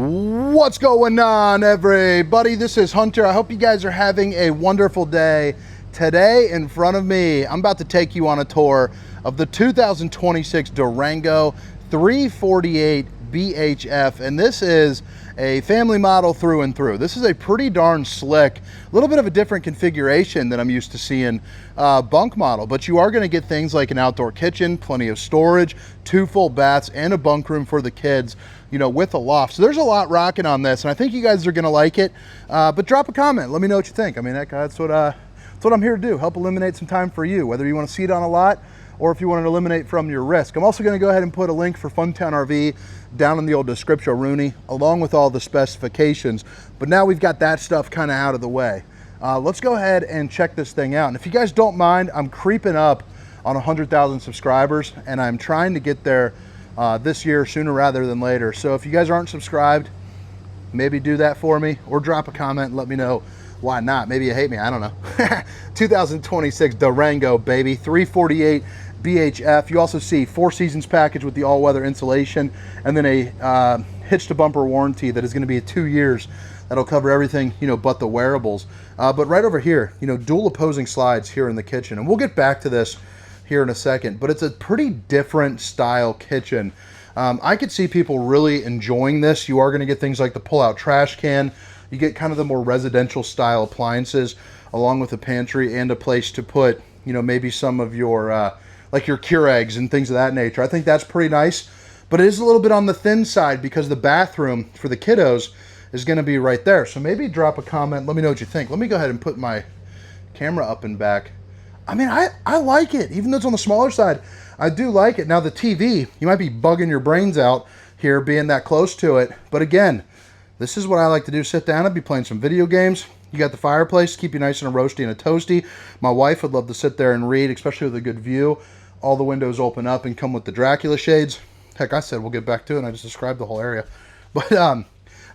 What's going on, everybody? This is Hunter. I hope you guys are having a wonderful day. Today in front of me, I'm about to take you on a tour of the 2026 Durango 348BHF, and this is a family model through and through. This is a pretty darn slick, a little bit of a different configuration than I'm used to seeing bunk model, but you are going to get things like an outdoor kitchen, plenty of storage, 2 full baths, and a bunk room for the kids, you know, with a loft. So there's a lot rocking on this, and I think you guys are going to like it. But drop a comment. Let me know what you think. I mean, that's what I'm here to do, help eliminate some time for you, whether you want to see it on a lot or if you want to eliminate from your risk. I'm also going to go ahead and put a link for Funtown RV down in the old description, Rooney, along with all the specifications. But now we've got that stuff kind of out of the way. Let's go ahead and check this thing out. And if you guys don't mind, I'm creeping up on 100,000 subscribers, and I'm trying to get there this year sooner rather than later. So if you guys aren't subscribed, maybe do that for me, or drop a comment and let me know why not. Maybe you hate me, I don't know. 2026 Durango, baby, 348 BHF. You also see 4 seasons package with the all-weather insulation, and then a hitch to bumper warranty that is going to be 2 years. That'll cover everything, you know, but the wearables. But right over here, you know, dual opposing slides here in the kitchen, and we'll get back to this here in a second, but it's a pretty different style kitchen. I could see people really enjoying this. You are going to get things like the pull-out trash can. You get kind of the more residential style appliances, along with a pantry and a place to put, you know, maybe some of your like your Keurigs and things of that nature. I think that's pretty nice, but it is a little bit on the thin side because the bathroom for the kiddos is going to be right there. So maybe drop a comment. Let me know what you think. Let me go ahead and put my camera up and back. I mean, I like it. Even though it's on the smaller side, I do like it. Now the TV, you might be bugging your brains out here being that close to it. But again, this is what I like to do. Sit down and be playing some video games. You got the fireplace, keep you nice and a roasty and a toasty. My wife would love to sit there and read, especially with a good view. All the windows open up and come with the Dracula shades. Heck, I said we'll get back to it, and I just described the whole area. But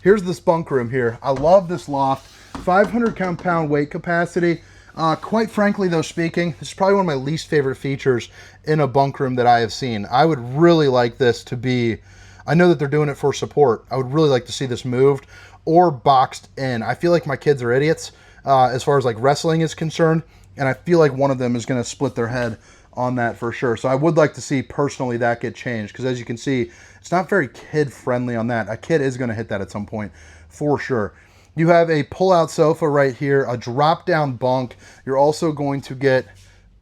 here's this bunk room here. I love this loft. 500 compound weight capacity. Quite frankly, though, speaking, this is probably one of my least favorite features in a bunk room that I have seen. I would really like this to be, I know that they're doing it for support. I would really like to see this moved or boxed in. I feel like my kids are idiots as far as like wrestling is concerned, and I feel like one of them is going to split their head on that for sure. So I would like to see personally that get changed, because as you can see, it's not very kid friendly on that. A kid is going to hit that at some point for sure. You have a pull-out sofa right here, a drop-down bunk. You're also going to get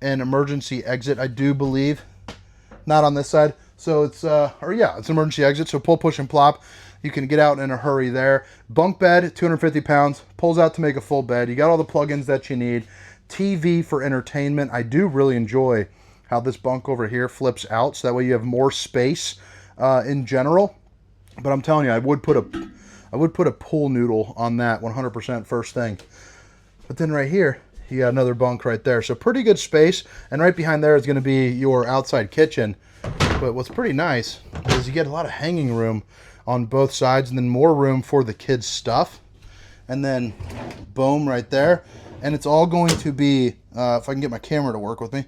an emergency exit, I do believe. Not on this side. So it's, it's an emergency exit. So pull, push, and plop. You can get out in a hurry there. Bunk bed, 250 pounds. Pulls out to make a full bed. You got all the plugins that you need. TV for entertainment. I do really enjoy how this bunk over here flips out, so that way you have more space in general. But I'm telling you, I would put a pool noodle on that 100% first thing. But then right here, you got another bunk right there. So pretty good space. And right behind there is going to be your outside kitchen. But what's pretty nice is you get a lot of hanging room on both sides, and then more room for the kids' stuff. And then boom, right there. And it's all going to be, if I can get my camera to work with me,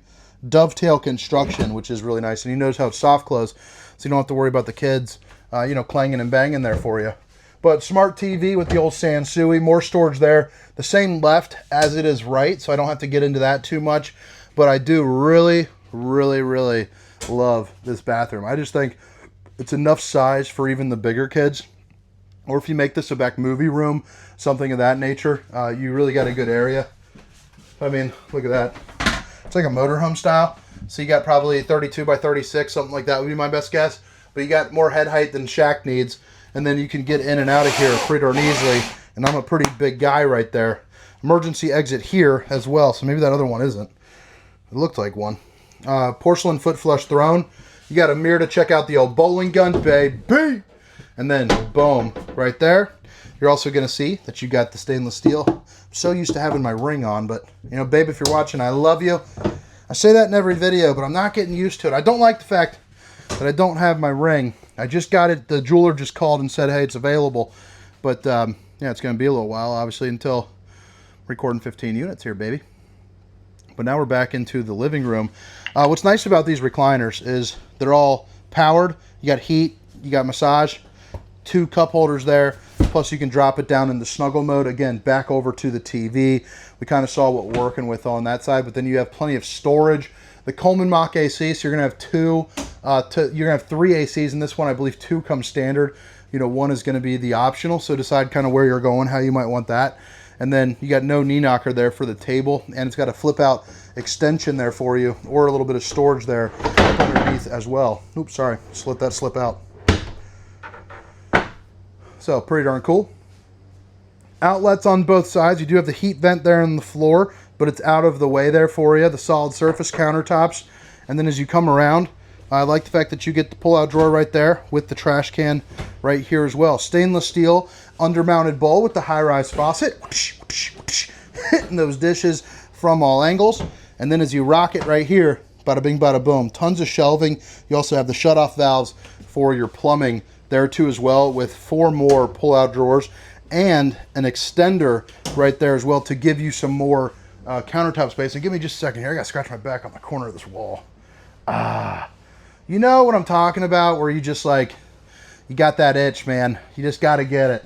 dovetail construction, which is really nice. And you notice how it's soft close, so you don't have to worry about the kids, you know, clanging and banging there for you. But smart TV with the old Sansui, more storage there. The same left as it is right, so I don't have to get into that too much. But I do really, really, really love this bathroom. I just think it's enough size for even the bigger kids. Or if you make this a back movie room, something of that nature, you really got a good area. I mean, look at that. It's like a motorhome style. So you got probably 32 by 36, something like that would be my best guess. But you got more head height than Shaq needs. And then you can get in and out of here pretty darn easily. And I'm a pretty big guy right there. Emergency exit here as well. So maybe that other one isn't. It looked like one. Porcelain foot flush throne. You got a mirror to check out the old bowling gun, baby. And then boom, right there. You're also going to see that you got the stainless steel. I'm so used to having my ring on, but you know, babe, if you're watching, I love you. I say that in every video, but I'm not getting used to it. I don't like the fact that I don't have my ring. I just got it. The jeweler just called and said, hey, it's available. But yeah, it's going to be a little while, obviously, until recording 15 units here, baby. But now we're back into the living room. What's nice about these recliners is they're all powered. You got heat, you got massage. 2 cup holders there. Plus you can drop it down in the snuggle mode. Again, back over to the TV. We kind of saw what we're working with on that side, but then you have plenty of storage. The Coleman Mach AC, so you're gonna have you're gonna have 3 ACs. In this one, I believe 2 come standard. You know, 1 is gonna be the optional, so decide kind of where you're going, how you might want that. And then you got no knee knocker there for the table, and it's got a flip out extension there for you, or a little bit of storage there underneath as well. Oops, sorry, just let that slip out. So pretty darn cool. Outlets on both sides. You do have the heat vent there on the floor, but it's out of the way there for you. The solid surface countertops. And then as you come around, I like the fact that you get the pull-out drawer right there with the trash can right here as well. Stainless steel undermounted bowl with the high-rise faucet. Hitting those dishes from all angles. And then as you rock it right here, bada bing, bada boom. Tons of shelving. You also have the shutoff valves for your plumbing there too as well, with 4 more pull-out drawers and an extender right there as well to give you some more countertop space. And give me just a second here. I got to scratch my back on the corner of this wall. You know what I'm talking about, where you just like, you got that itch, man. You just got to get it.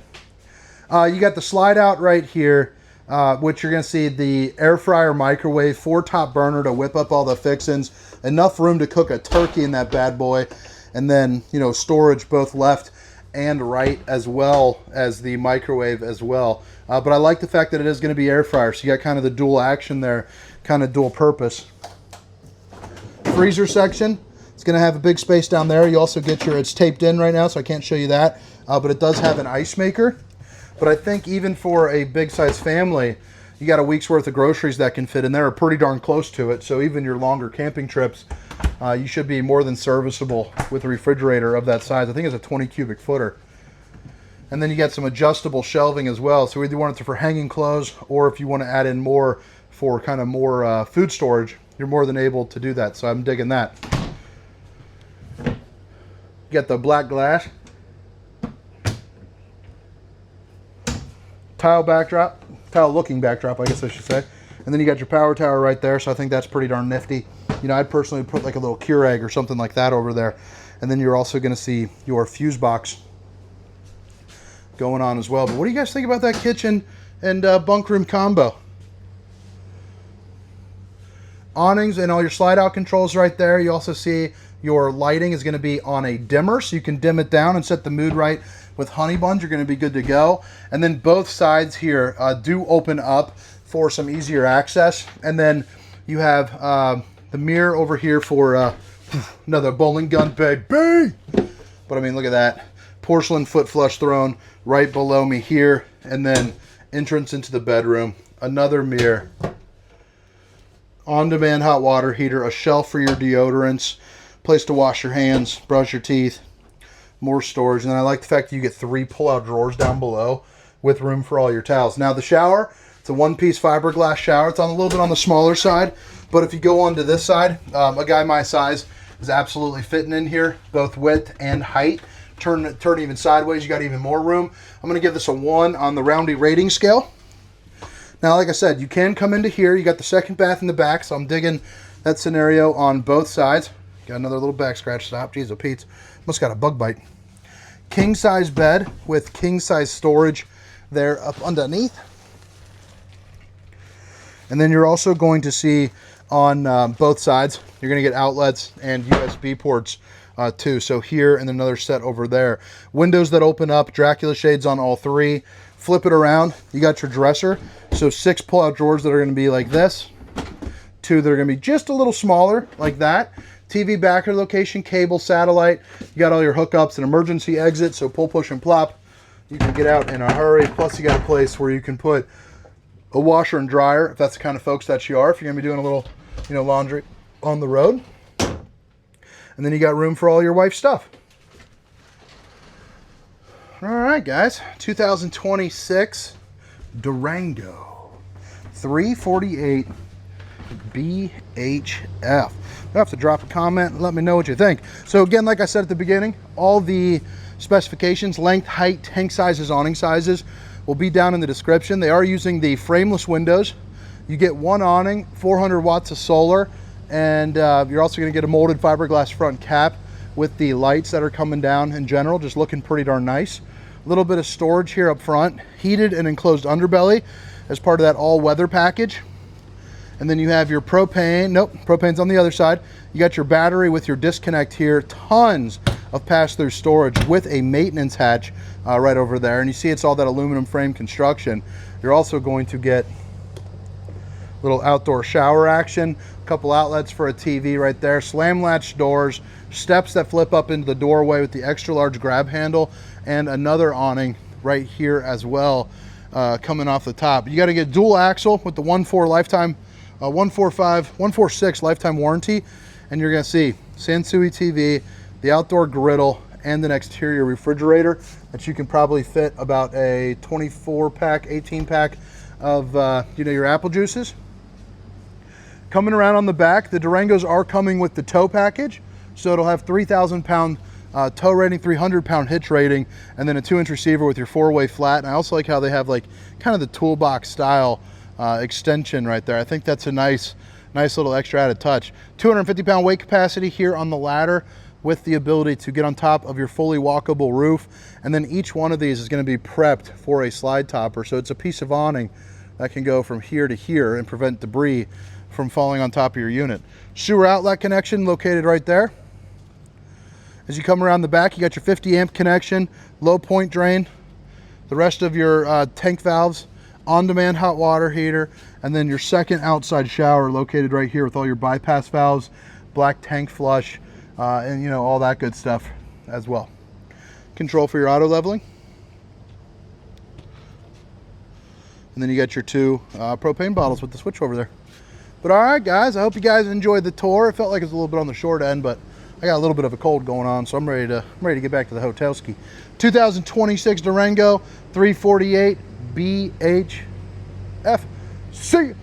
You got the slide out right here, which you're going to see the air fryer, microwave, 4-top burner to whip up all the fixins. Enough room to cook a turkey in that bad boy. And then, you know, storage both left and right, as well as the microwave as well. But I like the fact that it is going to be air fryer, so you got kind of the dual action there, kind of dual purpose. Freezer section, it's going to have a big space down there. You also get your, it's taped in right now, so I can't show you that, but it does have an ice maker. But I think even for a big size family, you got a week's worth of groceries that can fit in there, or pretty darn close to it. So even your longer camping trips, you should be more than serviceable with a refrigerator of that size. I think it's a 20 cubic footer. And then you got some adjustable shelving as well. So either you want it for hanging clothes, or if you want to add in more for kind of more food storage, you're more than able to do that. So I'm digging that. You got the black glass. Tile backdrop. Tile looking backdrop, I guess I should say. And then you got your power tower right there. So I think that's pretty darn nifty. You know, I'd personally put like a little Keurig or something like that over there. And then you're also going to see your fuse box going on as well. But what do you guys think about that kitchen and bunk room combo? Awnings and all your slide out controls right there. You also see your lighting is going to be on a dimmer, so you can dim it down and set the mood right with honey buns. You're going to be good to go. And then both sides here do open up for some easier access. And then you have the mirror over here for another bowling gun, baby. But I mean, look at that. Porcelain foot flush throne right below me here. And then entrance into the bedroom. Another mirror. On-demand hot water heater. A shelf for your deodorants. Place to wash your hands, brush your teeth. More storage. And then I like the fact that you get 3 pull-out drawers down below with room for all your towels. Now the shower, it's a 1-piece fiberglass shower. It's on a little bit on the smaller side. But if you go onto this side, a guy my size is absolutely fitting in here, both width and height. Turn even sideways, you got even more room. I'm going to give this a 1 on the Roundy rating scale. Now, like I said, you can come into here. You got the second bath in the back, so I'm digging that scenario on both sides. Got another little back scratch stop. Jeez, oh Pete, must got a bug bite. King size bed with king size storage there up underneath. And then you're also going to see on both sides, you're going to get outlets and USB ports too. So here and another set over there. Windows that open up, Dracula shades on all 3. Flip it around, you got your dresser. So 6 pull-out drawers that are going to be like this. 2 that are going to be just a little smaller, like that. TV backer location, cable, satellite. You got all your hookups and emergency exit, so pull, push, and plop. You can get out in a hurry. Plus, you got a place where you can put a washer and dryer, if that's the kind of folks that you are, if you're going to be doing a little, you know, laundry on the road. And then you got room for all your wife's stuff. All right, guys. 2026 Durango 348 BHF. You have to drop a comment and let me know what you think. So again, like I said at the beginning, all the specifications, length, height, tank sizes, awning sizes will be down in the description. They are using the frameless windows. You get 1 awning, 400 watts of solar, and you're also going to get a molded fiberglass front cap with the lights that are coming down in general, just looking pretty darn nice. A little bit of storage here up front, heated and enclosed underbelly as part of that all-weather package. And then you have your propane. Nope, propane's on the other side. You got your battery with your disconnect here. Tons of pass-through storage with a maintenance hatch right over there. And you see it's all that aluminum frame construction. You're also going to get a little outdoor shower action, a couple outlets for a TV right there, slam latch doors, steps that flip up into the doorway with the extra large grab handle, and another awning right here as well coming off the top. You got to get dual axle with the 146 lifetime warranty, and you're going to see Sansui TV, the outdoor griddle, and an exterior refrigerator that you can probably fit about a 24 pack, 18 pack of your apple juices. Coming around on the back, the Durangos are coming with the tow package, so it'll have 3,000 pound tow rating, 300 pound hitch rating, and then a 2-inch receiver with your 4-way flat. And I also like how they have like kind of the toolbox style extension right there. I think that's a nice little extra added touch. 250 pound weight capacity here on the ladder, with the ability to get on top of your fully walkable roof. And then each one of these is going to be prepped for a slide topper, so it's a piece of awning that can go from here to here and prevent debris from falling on top of your unit. Sewer outlet connection located right there. As you come around the back, you got your 50 amp connection, low point drain, the rest of your tank valves, on-demand hot water heater, and then your second outside shower located right here with all your bypass valves, black tank flush, and all that good stuff as well. Control for your auto leveling. And then you got your 2 propane bottles with the switch over there. But all right, guys, I hope you guys enjoyed the tour. It felt like it was a little bit on the short end, but I got a little bit of a cold going on, so I'm ready to get back to the hotel ski. 2026 Durango 348BHF. See you.